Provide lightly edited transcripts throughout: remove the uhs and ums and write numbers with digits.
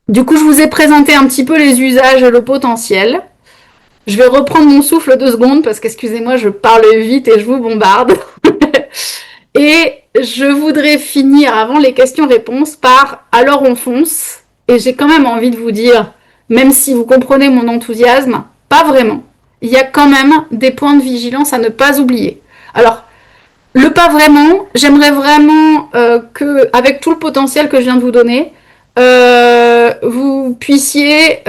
Du coup, je vous ai présenté un petit peu les usages et le potentiel. Je vais reprendre mon souffle 2 secondes parce qu'excusez-moi, je parle vite et je vous bombarde. Et je voudrais finir avant les questions-réponses par alors on fonce. Et j'ai quand même envie de vous dire, même si vous comprenez mon enthousiasme, pas vraiment. Il y a quand même des points de vigilance à ne pas oublier. Alors, le pas vraiment, j'aimerais vraiment que, avec tout le potentiel que je viens de vous donner, vous puissiez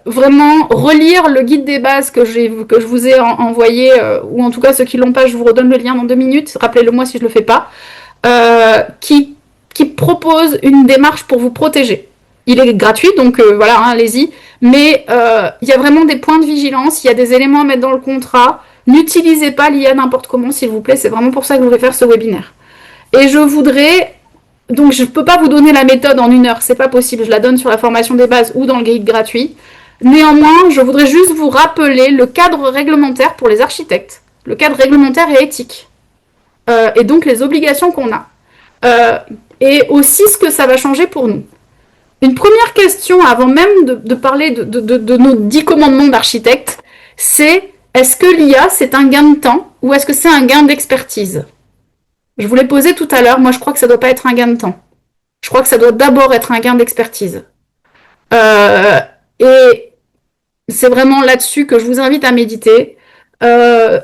vraiment relire le guide des bases que je vous ai envoyé, ou en tout cas ceux qui l'ont pas, je vous redonne le lien dans 2 minutes, rappelez-le moi si je le fais pas, qui propose une démarche pour vous protéger. Il est gratuit, donc voilà, hein, allez-y. Mais il y a vraiment des points de vigilance, il y a des éléments à mettre dans le contrat. N'utilisez pas l'IA n'importe comment, s'il vous plaît. C'est vraiment pour ça que je voulais faire ce webinaire. Et je voudrais... Donc, je ne peux pas vous donner la méthode en 1 heure. C'est pas possible. Je la donne sur la formation des bases ou dans le guide gratuit. Néanmoins, je voudrais juste vous rappeler le cadre réglementaire pour les architectes. Le cadre réglementaire et éthique. Et donc, les obligations qu'on a. Et aussi ce que ça va changer pour nous. Une première question, avant même de parler de nos 10 commandements d'architecte, c'est: est-ce que l'IA, c'est un gain de temps ou est-ce que c'est un gain d'expertise? Je vous l'ai posé tout à l'heure, moi je crois que ça ne doit pas être un gain de temps. Je crois que ça doit d'abord être un gain d'expertise. Et c'est vraiment là-dessus que je vous invite à méditer.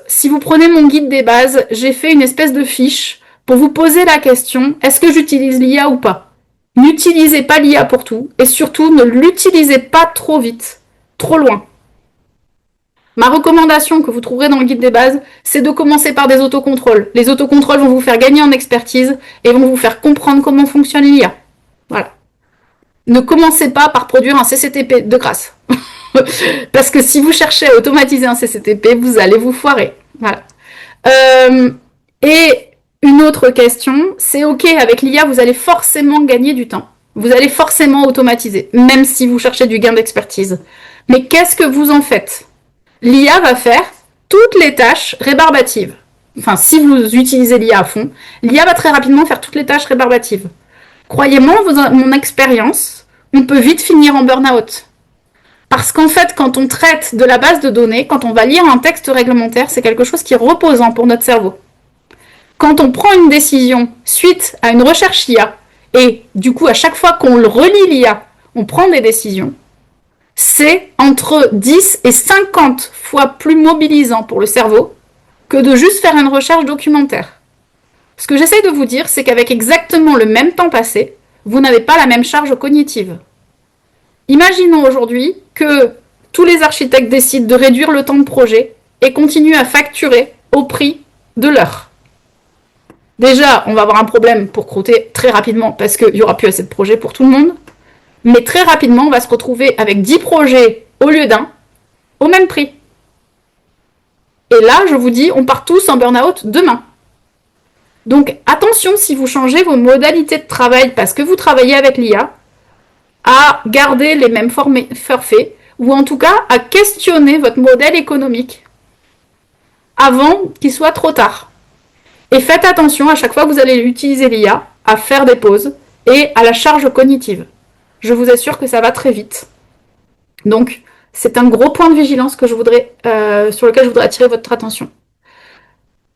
Si vous prenez mon guide des bases, j'ai fait une espèce de fiche pour vous poser la question: est-ce que j'utilise l'IA ou pas? N'utilisez pas l'IA pour tout et surtout ne l'utilisez pas trop vite, trop loin. Ma recommandation que vous trouverez dans le guide des bases, c'est de commencer par des autocontrôles. Les autocontrôles vont vous faire gagner en expertise et vont vous faire comprendre comment fonctionne l'IA. Voilà. Ne commencez pas par produire un CCTP de grâce. Parce que si vous cherchez à automatiser un CCTP, vous allez vous foirer. Voilà. Et une autre question, c'est OK, avec l'IA, vous allez forcément gagner du temps. Vous allez forcément automatiser, même si vous cherchez du gain d'expertise. Mais qu'est-ce que vous en faites? L'IA va faire toutes les tâches rébarbatives. Enfin, si vous utilisez l'IA à fond, l'IA va très rapidement faire toutes les tâches rébarbatives. Croyez-moi, mon expérience, on peut vite finir en burn-out. Parce qu'en fait, quand on traite de la base de données, quand on va lire un texte réglementaire, c'est quelque chose qui est reposant pour notre cerveau. Quand on prend une décision suite à une recherche IA, et du coup, à chaque fois qu'on le relit l'IA, on prend des décisions, c'est entre 10 et 50 fois plus mobilisant pour le cerveau que de juste faire une recherche documentaire. Ce que j'essaye de vous dire, c'est qu'avec exactement le même temps passé, vous n'avez pas la même charge cognitive. Imaginons aujourd'hui que tous les architectes décident de réduire le temps de projet et continuent à facturer au prix de l'heure. Déjà, on va avoir un problème pour croûter très rapidement parce qu'il n'y aura plus assez de projets pour tout le monde. Mais très rapidement, on va se retrouver avec 10 projets au lieu d'un, au même prix. Et là, je vous dis, on part tous en burn-out demain. Donc attention, si vous changez vos modalités de travail parce que vous travaillez avec l'IA, à garder les mêmes forfaits, ou en tout cas à questionner votre modèle économique avant qu'il soit trop tard. Et faites attention à chaque fois que vous allez utiliser l'IA à faire des pauses et à la charge cognitive. Je vous assure que ça va très vite. Donc, c'est un gros point de vigilance que sur lequel je voudrais attirer votre attention.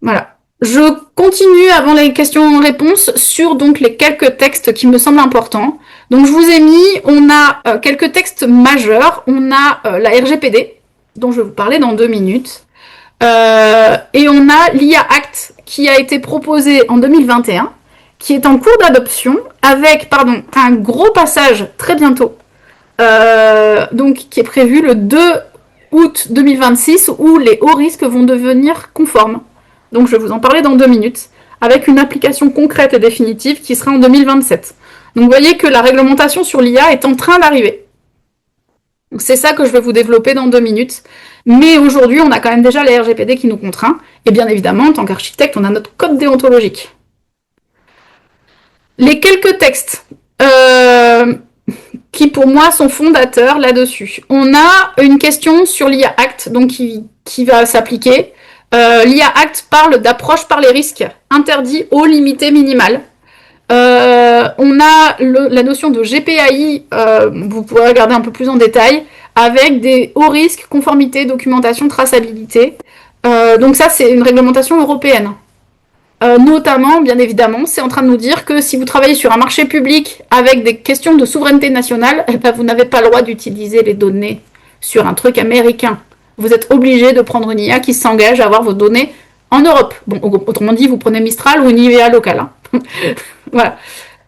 Voilà. Je continue avant les questions-réponses sur donc les quelques textes qui me semblent importants. Donc, je vous ai mis, on a quelques textes majeurs. On a la RGPD, dont je vais vous parler dans 2 minutes. Et on a l'IA Act, qui a été proposé en 2021, qui est en cours d'adoption, avec un gros passage très bientôt, donc qui est prévu le 2 août 2026, où les hauts risques vont devenir conformes. Donc je vais vous en parler dans 2 minutes, avec une application concrète et définitive qui sera en 2027. Donc vous voyez que la réglementation sur l'IA est en train d'arriver. Donc c'est ça que je vais vous développer dans 2 minutes. Mais aujourd'hui, on a quand même déjà la RGPD qui nous contraint. Et bien évidemment, en tant qu'architecte, on a notre code déontologique. Les quelques textes qui, pour moi, sont fondateurs là-dessus. On a une question sur l'IA Act, donc qui va s'appliquer. L'IA Act parle d'approche par les risques, interdit au limité minimal. On a la notion de GPAI, vous pourrez regarder un peu plus en détail, avec des hauts risques, conformité, documentation, traçabilité. Donc ça, c'est une réglementation européenne. Notamment, bien évidemment, c'est en train de nous dire que si vous travaillez sur un marché public avec des questions de souveraineté nationale, eh ben, vous n'avez pas le droit d'utiliser les données sur un truc américain. Vous êtes obligé de prendre une IA qui s'engage à avoir vos données en Europe. Bon, autrement dit, vous prenez Mistral ou une IA locale. Hein. Voilà.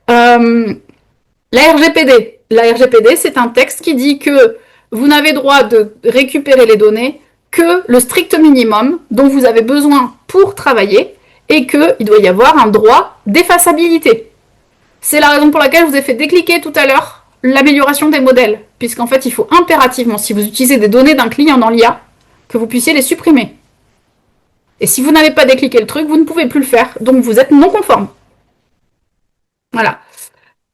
La RGPD. La RGPD, c'est un texte qui dit que vous n'avez droit de récupérer les données que le strict minimum dont vous avez besoin pour travailler et qu'il doit y avoir un droit d'effaçabilité. C'est la raison pour laquelle je vous ai fait décliquer tout à l'heure l'amélioration des modèles, puisqu'en fait, il faut impérativement, si vous utilisez des données d'un client dans l'IA, que vous puissiez les supprimer. Et si vous n'avez pas décliqué le truc, vous ne pouvez plus le faire, donc vous êtes non conforme. Voilà.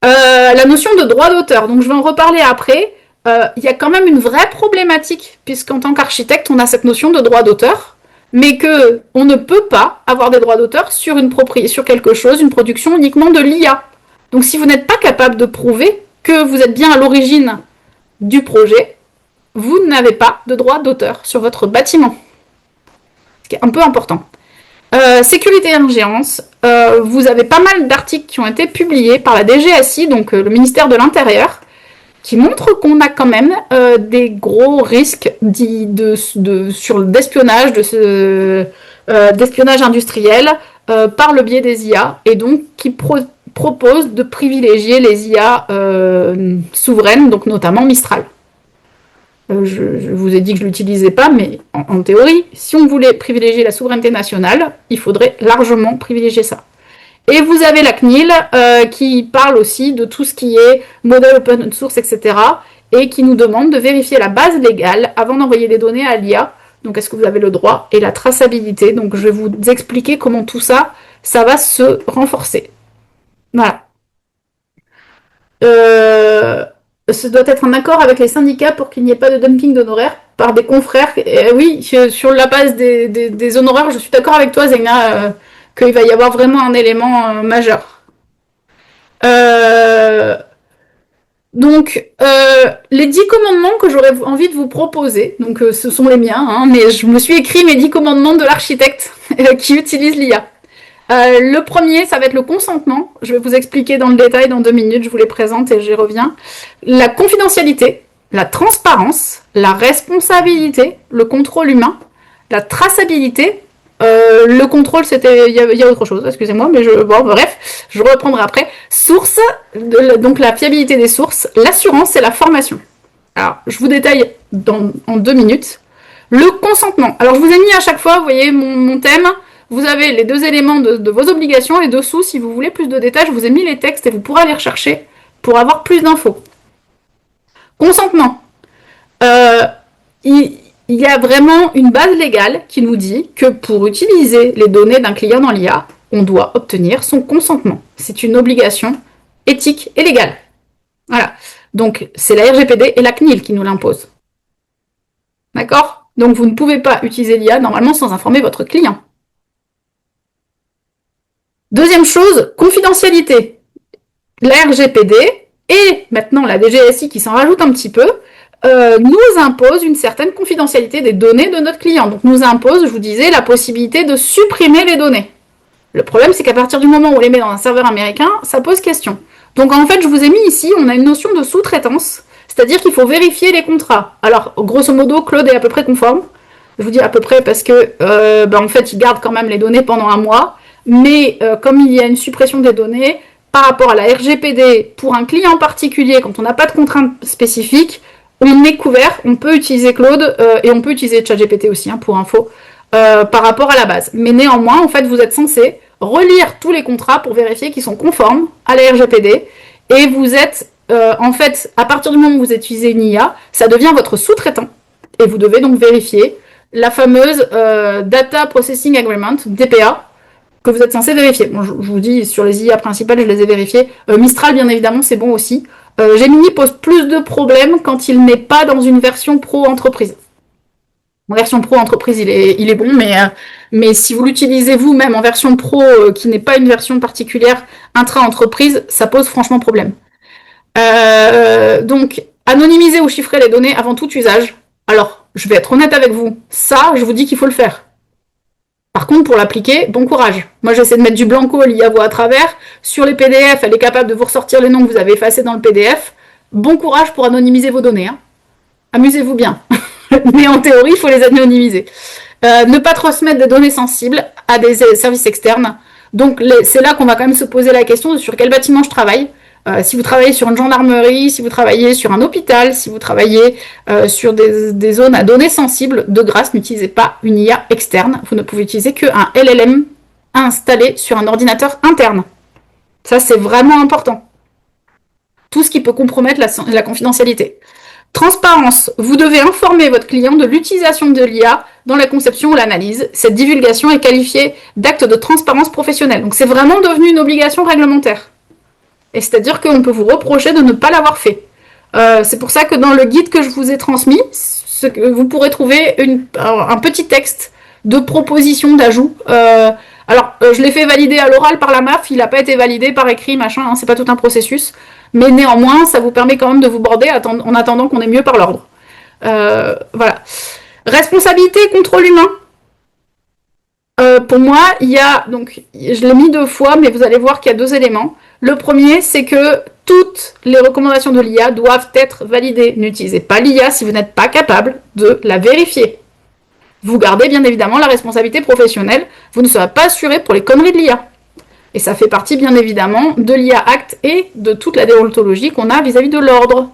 La notion de droit d'auteur, donc je vais en reparler après. Il y a quand même une vraie problématique, puisqu'en tant qu'architecte, on a cette notion de droit d'auteur, mais qu'on ne peut pas avoir des droits d'auteur sur quelque chose, une production uniquement de l'IA. Donc si vous n'êtes pas capable de prouver que vous êtes bien à l'origine du projet, vous n'avez pas de droit d'auteur sur votre bâtiment. Ce qui est un peu important. Sécurité et ingérence, vous avez pas mal d'articles qui ont été publiés par la DGSI, donc le ministère de l'Intérieur, qui montrent qu'on a quand même des gros risques d'espionnage, d'espionnage industriel par le biais des IA, et donc qui proposent de privilégier les IA souveraines, donc notamment Mistral. Je vous ai dit que je ne l'utilisais pas, mais en théorie, si on voulait privilégier la souveraineté nationale, il faudrait largement privilégier ça. Et vous avez la CNIL qui parle aussi de tout ce qui est modèle open source, etc. et qui nous demande de vérifier la base légale avant d'envoyer des données à l'IA. Donc est-ce que vous avez le droit et la traçabilité. Donc je vais vous expliquer comment tout ça, ça va se renforcer. Voilà. Ce doit être un accord avec les syndicats pour qu'il n'y ait pas de dumping d'honoraires par des confrères. Oui, sur la base des honoraires, je suis d'accord avec toi, Zegna, qu'il va y avoir vraiment un élément majeur. Donc, les 10 commandements que j'aurais envie de vous proposer, donc ce sont les miens, hein, mais je me suis écrit mes 10 commandements de l'architecte qui utilise l'IA. Le premier, ça va être le consentement. Je vais vous expliquer dans le détail dans 2 minutes, je vous les présente et j'y reviens. La confidentialité, la transparence, la responsabilité, le contrôle humain, la traçabilité, le contrôle, il y a autre chose, excusez-moi, mais bref, je reprendrai après. Source, donc la fiabilité des sources, l'assurance et la formation. Alors, je vous détaille en 2 minutes. Le consentement. Alors, je vous ai mis à chaque fois, vous voyez, mon thème. Vous avez les 2 éléments de vos obligations et dessous, si vous voulez plus de détails, je vous ai mis les textes et vous pourrez aller rechercher pour avoir plus d'infos. Consentement. Il y a vraiment une base légale qui nous dit que pour utiliser les données d'un client dans l'IA, on doit obtenir son consentement. C'est une obligation éthique et légale. Voilà. Donc, c'est la RGPD et la CNIL qui nous l'imposent. D'accord? Donc, vous ne pouvez pas utiliser l'IA normalement sans informer votre client. Deuxième chose, confidentialité. La RGPD et maintenant la DGSI qui s'en rajoute un petit peu, nous impose une certaine confidentialité des données de notre client. Donc nous impose, je vous disais, la possibilité de supprimer les données. Le problème, c'est qu'à partir du moment où on les met dans un serveur américain, ça pose question. Donc en fait, je vous ai mis ici, on a une notion de sous-traitance, c'est-à-dire qu'il faut vérifier les contrats. Alors, grosso modo, Claude est à peu près conforme. Je vous dis à peu près parce que, en fait, il garde quand même les données pendant un mois. Mais comme il y a une suppression des données, par rapport à la RGPD, pour un client particulier, quand on n'a pas de contraintes spécifiques, on est couvert, on peut utiliser Claude et on peut utiliser ChatGPT aussi, hein, pour info, par rapport à la base. Mais néanmoins, en fait, vous êtes censé relire tous les contrats pour vérifier qu'ils sont conformes à la RGPD. Et vous êtes, en fait, à partir du moment où vous utilisez une IA, ça devient votre sous-traitant. Et vous devez donc vérifier la fameuse Data Processing Agreement, DPA, que vous êtes censé vérifier. Bon, je vous dis, sur les IA principales, je les ai vérifiées. Mistral, bien évidemment, c'est bon aussi. Gemini pose plus de problèmes quand il n'est pas dans une version pro-entreprise. En version pro-entreprise, il est bon, mais Mais si vous l'utilisez vous-même en version pro, qui n'est pas une version particulière intra-entreprise, ça pose franchement problème. Donc, anonymiser ou chiffrer les données avant tout usage. Alors, je vais être honnête avec vous, ça, je vous dis qu'il faut le faire. Par contre, pour l'appliquer, bon courage. Moi, j'essaie de mettre du blanco, l'IA voit à travers. Sur les PDF, elle est capable de vous ressortir les noms que vous avez effacés dans le PDF. Bon courage pour anonymiser vos données. Hein. Amusez-vous bien. Mais en théorie, il faut les anonymiser. Ne pas transmettre des données sensibles à des services externes. Donc, c'est là qu'on va quand même se poser la question de sur quel bâtiment je travaille. Si vous travaillez sur une gendarmerie, si vous travaillez sur un hôpital, si vous travaillez sur des zones à données sensibles, de grâce, n'utilisez pas une IA externe. Vous ne pouvez utiliser qu'un LLM installé sur un ordinateur interne. Ça, c'est vraiment important. Tout ce qui peut compromettre la confidentialité. Transparence. Vous devez informer votre client de l'utilisation de l'IA dans la conception ou l'analyse. Cette divulgation est qualifiée d'acte de transparence professionnelle. Donc, c'est vraiment devenu une obligation réglementaire. Et c'est-à-dire qu'on peut vous reprocher de ne pas l'avoir fait. C'est pour ça que dans le guide que je vous ai transmis, vous pourrez trouver un petit texte de proposition d'ajout. Je l'ai fait valider à l'oral par la MAF, il n'a pas été validé par écrit, machin, hein, c'est pas tout un processus. Mais néanmoins, ça vous permet quand même de vous border en attendant qu'on ait mieux par l'ordre. Voilà. Responsabilité et contrôle humain. Pour moi, il y a, donc, je l'ai mis 2 fois, mais vous allez voir qu'il y a 2 éléments. Le premier, c'est que toutes les recommandations de l'IA doivent être validées. N'utilisez pas l'IA si vous n'êtes pas capable de la vérifier. Vous gardez bien évidemment la responsabilité professionnelle. Vous ne serez pas assuré pour les conneries de l'IA. Et ça fait partie bien évidemment de l'IA Act et de toute la déontologie qu'on a vis-à-vis de l'ordre.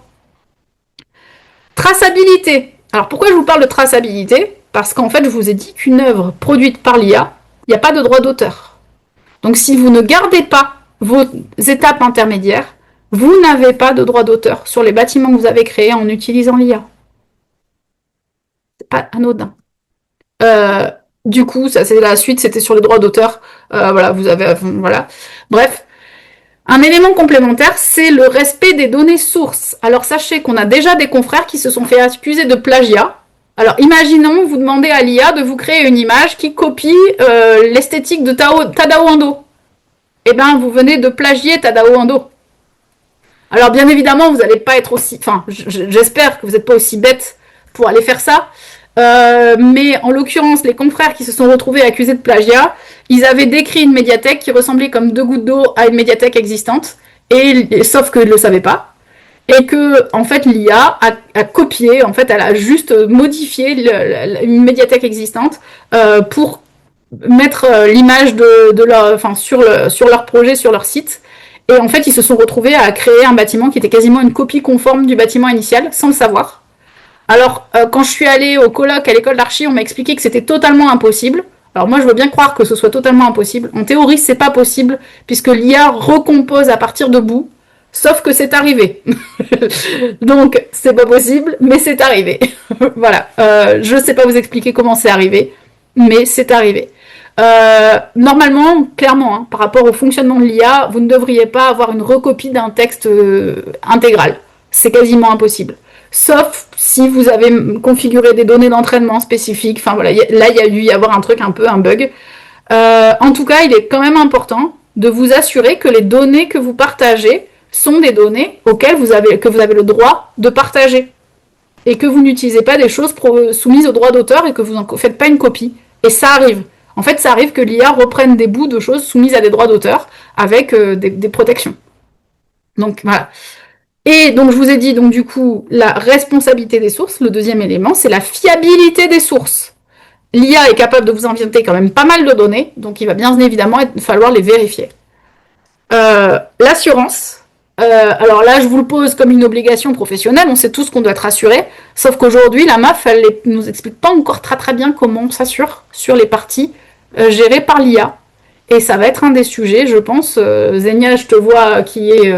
Traçabilité. Alors pourquoi je vous parle de traçabilité? Parce qu'en fait, je vous ai dit qu'une œuvre produite par l'IA, il n'y a pas de droit d'auteur. Donc si vous ne gardez pas vos étapes intermédiaires, vous n'avez pas de droit d'auteur sur les bâtiments que vous avez créés en utilisant l'IA. C'est pas anodin. Du coup, ça c'est la suite, c'était sur les droits d'auteur. Voilà, vous avez, voilà. Bref, un élément complémentaire, c'est le respect des données sources. Alors sachez qu'on a déjà des confrères qui se sont fait accuser de plagiat. Alors imaginons, vous demandez à l'IA de vous créer une image qui copie l'esthétique de Tadao Ando. Eh bien, vous venez de plagier Tadao Ando. Alors, bien évidemment, vous n'allez pas être aussi... Enfin, j'espère que vous n'êtes pas aussi bête pour aller faire ça. Mais en l'occurrence, les confrères qui se sont retrouvés accusés de plagiat, ils avaient décrit une médiathèque qui ressemblait comme 2 gouttes d'eau à une médiathèque existante, sauf qu'ils ne le savaient pas. Et que, en fait, l'IA a copié, en fait, elle a juste modifié une médiathèque existante pour mettre l'image de leur, enfin, sur leur projet, sur leur site. Et en fait, ils se sont retrouvés à créer un bâtiment qui était quasiment une copie conforme du bâtiment initial, sans le savoir. Alors, quand je suis allée au colloque à l'école d'archi, on m'a expliqué que c'était totalement impossible. Alors moi, je veux bien croire que ce soit totalement impossible. En théorie, c'est pas possible, puisque l'IA recompose à partir de bout, sauf que c'est arrivé. Donc, c'est pas possible, mais c'est arrivé. Voilà. Je sais pas vous expliquer comment c'est arrivé, mais c'est arrivé. Normalement, clairement, hein, par rapport au fonctionnement de l'IA, vous ne devriez pas avoir une recopie d'un texte intégral. C'est quasiment impossible. Sauf si vous avez configuré des données d'entraînement spécifiques. Enfin voilà, là il y a dû y avoir un truc un peu, un bug. En tout cas, il est quand même important de vous assurer que les données que vous partagez sont des données auxquelles que vous avez le droit de partager. Et que vous n'utilisez pas des choses soumises au droit d'auteur et que vous n'en faites pas une copie. Et ça arrive. En fait, ça arrive que l'IA reprenne des bouts de choses soumises à des droits d'auteur avec des protections. Donc voilà. Et donc je vous ai dit, donc du coup, la responsabilité des sources, le deuxième élément, c'est la fiabilité des sources. L'IA est capable de vous inventer quand même pas mal de données, donc il va bien évidemment falloir les vérifier. L'assurance, alors là je vous le pose comme une obligation professionnelle, on sait tous qu'on doit être assuré, sauf qu'aujourd'hui la MAF, elle nous explique pas encore très bien comment on s'assure sur les parties gérées par l'IA. Et ça va être un des sujets, je pense. Zenia, je te vois qui est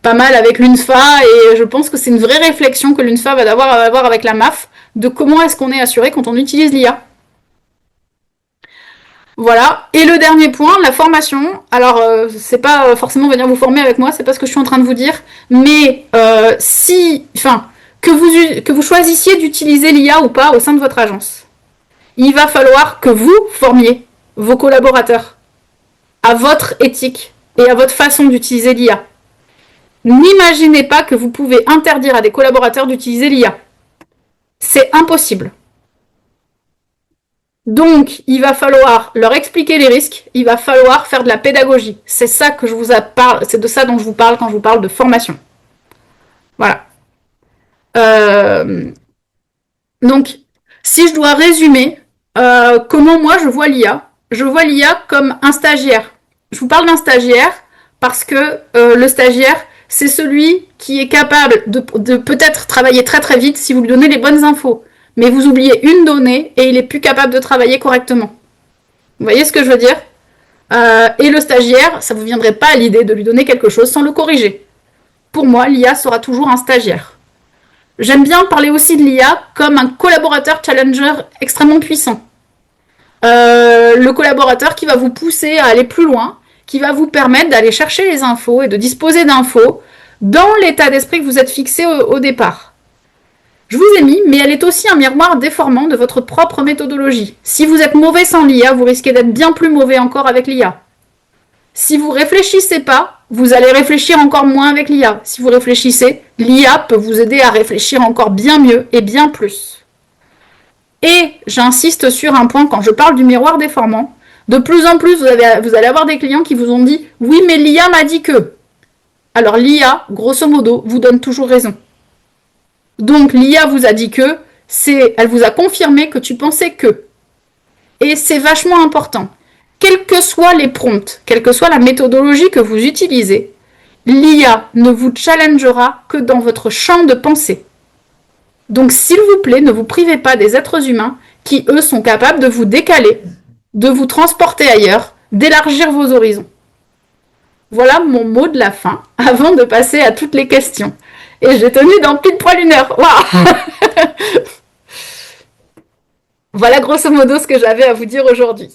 pas mal avec l'UNSFA, et je pense que c'est une vraie réflexion que l'UNSFA va avoir avec la MAF de comment est-ce qu'on est assuré quand on utilise l'IA. Voilà. Et le dernier point, la formation. Alors, c'est pas forcément venir vous former avec moi, c'est pas ce que je suis en train de vous dire, mais que vous choisissiez d'utiliser l'IA ou pas au sein de votre agence. il va falloir que vous formiez vos collaborateurs à votre éthique et à votre façon d'utiliser l'IA. N'imaginez pas que vous pouvez interdire à des collaborateurs d'utiliser l'IA. C'est impossible. Donc, il va falloir leur expliquer les risques, il va falloir faire de la pédagogie. C'est ça que je vous parle, c'est de ça dont je vous parle quand je vous parle de formation. Voilà. Donc, si je dois résumer comment moi je vois l'IA comme un stagiaire. Je vous parle d'un stagiaire parce que le stagiaire, c'est celui qui est capable de peut-être travailler très très vite si vous lui donnez les bonnes infos. Mais vous oubliez une donnée et il est plus capable de travailler correctement. Vous voyez ce que je veux dire? Et le stagiaire, ça ne vous viendrait pas à l'idée de lui donner quelque chose sans le corriger. Pour moi, l'IA sera toujours un stagiaire. J'aime bien parler aussi de l'IA comme un collaborateur challenger extrêmement puissant. Le collaborateur qui va vous pousser à aller plus loin, qui va vous permettre d'aller chercher les infos et de disposer d'infos dans l'état d'esprit que vous êtes fixé au départ. Je vous ai mis, mais elle est aussi un miroir déformant de votre propre méthodologie. Si vous êtes mauvais sans l'IA, vous risquez d'être bien plus mauvais encore avec l'IA. Si vous réfléchissez pas, vous allez réfléchir encore moins avec l'IA. Si vous réfléchissez, l'IA peut vous aider à réfléchir encore bien mieux et bien plus. Et j'insiste sur un point quand je parle du miroir déformant. De plus en plus, vous allez avoir des clients qui vous ont dit « Oui, mais l'IA m'a dit que… » Alors l'IA, grosso modo, vous donne toujours raison. Donc l'IA vous a dit que, elle vous a confirmé que tu pensais que. Et c'est vachement important. Quels que soient les prompts, quelle que soit la méthodologie que vous utilisez, l'IA ne vous challengera que dans votre champ de pensée. Donc s'il vous plaît, ne vous privez pas des êtres humains qui, eux, sont capables de vous décaler, de vous transporter ailleurs, d'élargir vos horizons. Voilà mon mot de la fin, avant de passer à toutes les questions. Et j'ai tenu dans pile poil 1 heure. Waouh. Voilà grosso modo ce que j'avais à vous dire aujourd'hui.